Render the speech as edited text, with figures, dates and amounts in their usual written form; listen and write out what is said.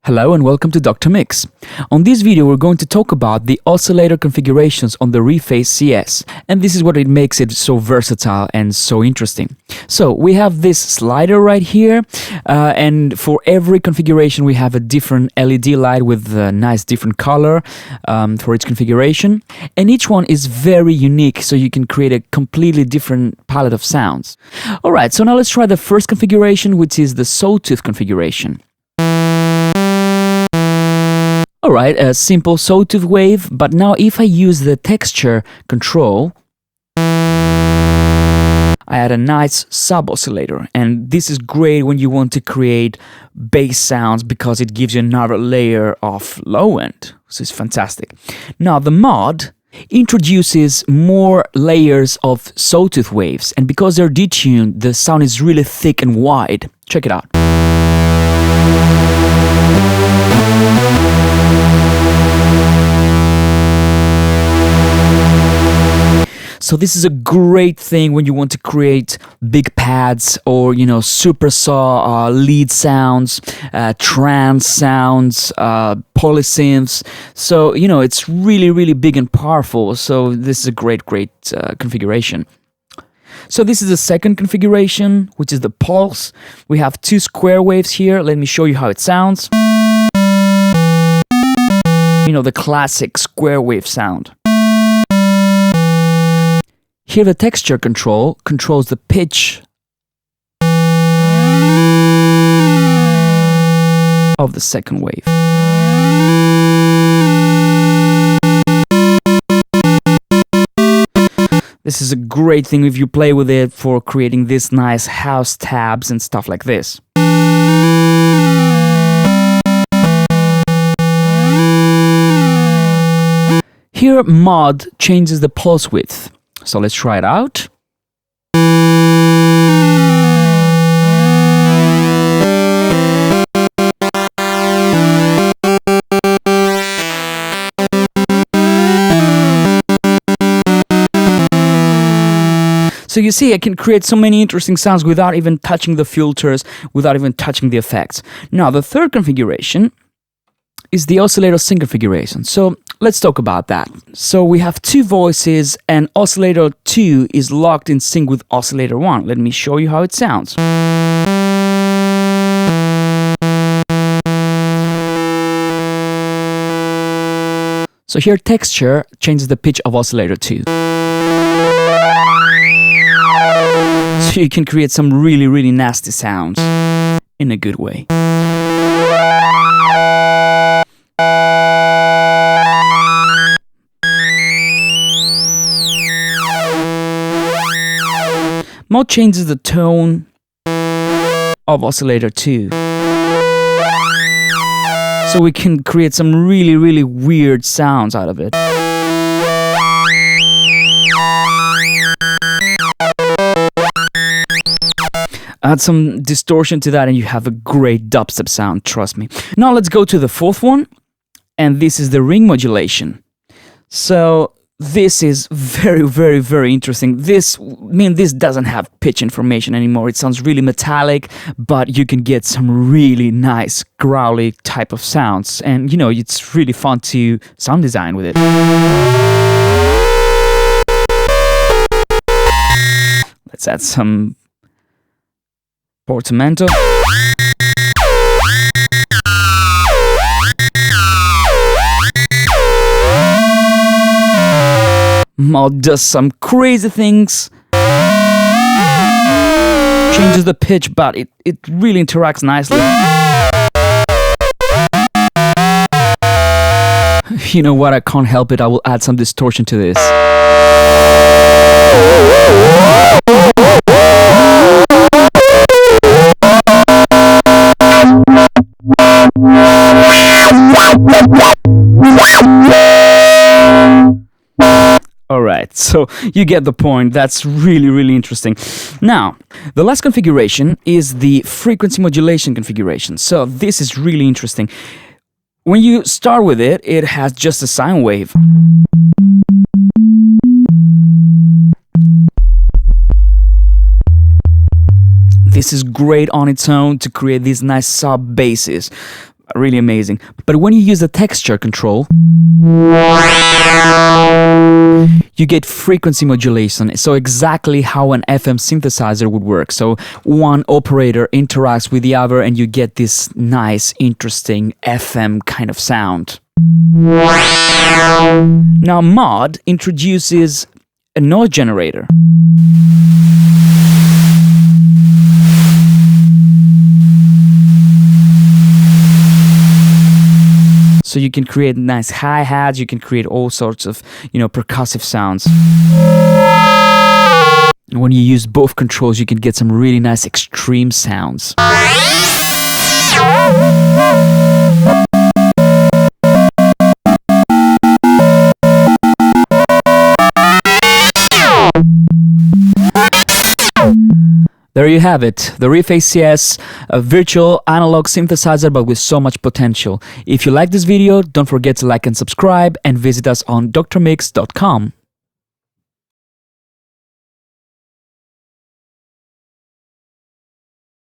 Hello and welcome to Dr. Mix. On this video we're going to talk about the oscillator configurations on the Reface CS, and this is what it makes it so versatile and so interesting. So we have this slider right here, and for every configuration we have a different LED light with a nice different color for each configuration, and each one is very unique, so you can create a completely different palette of sounds. Alright, so now let's try the first configuration, which is the Soltooth configuration. Alright, a simple Soltooth wave, but now if I use the texture control, I add a nice sub-oscillator, and this is great when you want to create bass sounds because it gives you another layer of low end, so it's fantastic. Now the mod introduces more layers of Soltooth waves, and because they're detuned, the sound is really thick and wide. Check it out. So this is a great thing when you want to create big pads or, super saw lead sounds, trance sounds, polysynths. So, it's really big and powerful. So this is a great configuration. So this is the second configuration, which is the pulse. We have two square waves here. Let me show you how it sounds. The classic square wave sound. Here the texture control controls the pitch of the second wave. This is a great thing if you play with it for creating this nice house tabs and stuff like this. Here mod changes the pulse width. So let's try it out. So you see, I can create so many interesting sounds without even touching the filters, without even touching the effects. Now, the third configuration is the Oscillator Singer configuration. So let's talk about that. So we have two voices, and Oscillator 2 is locked in sync with Oscillator 1. Let me show you how it sounds. So here texture changes the pitch of Oscillator 2. So you can create some really nasty sounds in a good way. Mod changes the tone of Oscillator 2. So we can create some really weird sounds out of it. Add some distortion to that and you have a great dubstep sound, trust me. Now let's go to the fourth one, and this is the ring modulation. So this is very interesting. This doesn't have pitch information anymore. It sounds really metallic, but you can get some really nice growly type of sounds, and it's really fun to sound design with it. Let's add some portamento. Mod does some crazy things, changes the pitch, but it really interacts nicely. You know what, I can't help it, I will add some distortion to this. Alright, so you get the point. That's really interesting. Now, the last configuration is the frequency modulation configuration. So this is really interesting. When you start with it, it has just a sine wave. This is great on its own to create these nice sub basses. really amazing. But when you use the texture control, you get frequency modulation, so exactly how an FM synthesizer would work. So one operator interacts with the other and you get this nice, interesting FM kind of sound. Now Mod introduces a noise generator. So you can create nice hi-hats, you can create all sorts of, percussive sounds. And when you use both controls, you can get some really nice extreme sounds. There you have it, the Reface CS, a virtual analog synthesizer but with so much potential. If you like this video, don't forget to like and subscribe and visit us on drmix.com.